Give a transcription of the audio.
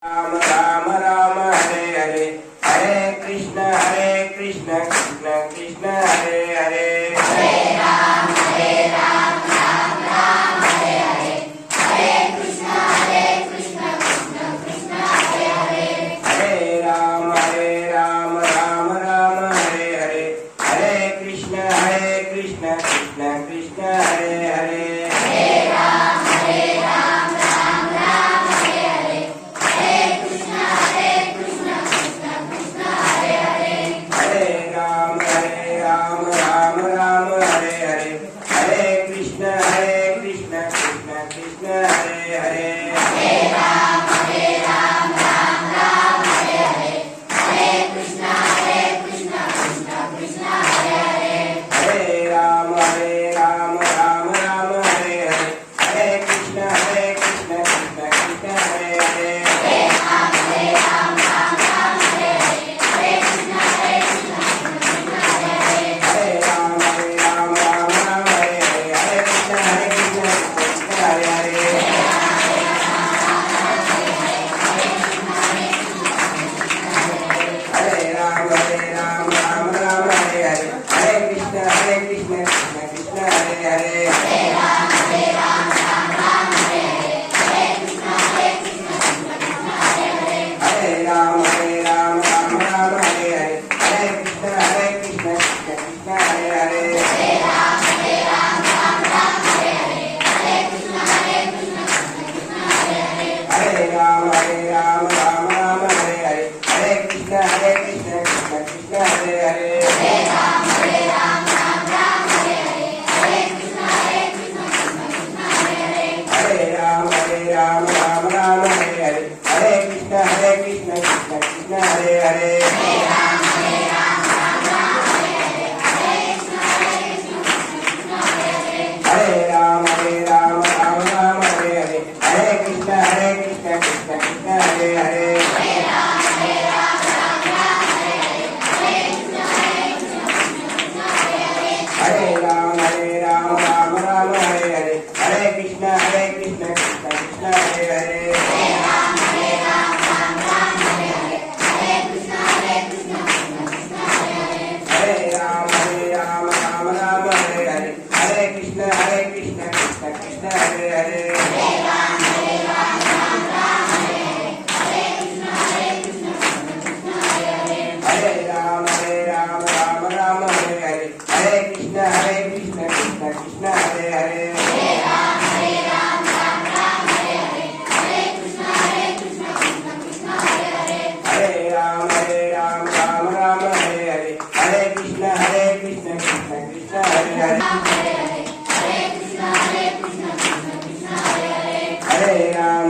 Ram Ram Ram Hare Hare Hare Krishna Krishna Krishna Hare Hare Hare Ram Ram Ram Hare Hare Hare Krishna Krishna Krishna Hare Hare Hare Ram Ram Ram Hare Hare Hare Krishna Krishna Krishna Hare Hare Hare Ram Ram Ram Hare Hare Hare Krishna Krishna Krishna Hare Hare Hare Ram Ram Hare Hare Hare Krishna Krishna Krishna Hare Hare Hare Ram Ram Hare Hare Hare Krishna Krishna Krishna Hare Hare Hare Ram Ram Hare Hare Hare Krishna Krishna Krishna Hare Hare Hare Ram Ram Hare Hare Hare Krishna Krishna Hare Hare Hare Ram Hare Hare Krishna Krishna Hare Hare Hare Ram Hare Hare Hare Krishna Krishna Krishna Hare Hare Hare Ram Ram Hare Hare Hare Krishna Krishna Krishna Hare Hare Hare Ram Hare Hare Hare Krishna Krishna Hare Hare Hare Ram Ram Hare Hare Hare Krishna Krishna Hare Hare Hare Ram Hare Hare Hare Krishna Krishna Hare Hare Hare Ram Ram Hare Hare Hare Krishna Krishna Krishna Hare Hare Hare Ram Hare Hare Hare Krishna Krishna Krishna Hare Hare Hare Ram Ram Hare Hare Hare Krishna Krishna Hare Hare Hare Ram Hare Hare Hare Krishna Krishna Krishna Hare Hare Hare Ram Ram Hare Hare Hare Krishna Krishna Hare Hare Hare Ram Hare Hare Hare Krishna Krishna Krishna Hare Hare Hare Ram Ram Hare Hare Hare Krishna Krishna Krishna Hare Hare Hare Ram Hare Hare Hare Krishna Krishna Krishna Hare Hare Hare Ram Ram Hare Hare Hare Krishna Krishna Krishna Hare Hare Hare Ram Hare Hare Hare Krishna Krishna Krishna Hare Hare Hare Ram Ram Hare Hare Hare Krishna Krishna Krishna Hare Hare Hare Ram Hare Hare Hare Krishna Krishna Krishna Hare Hare Ram Hare Hare Hare Krishna Krishna Krishna Hare Hare Hare Ram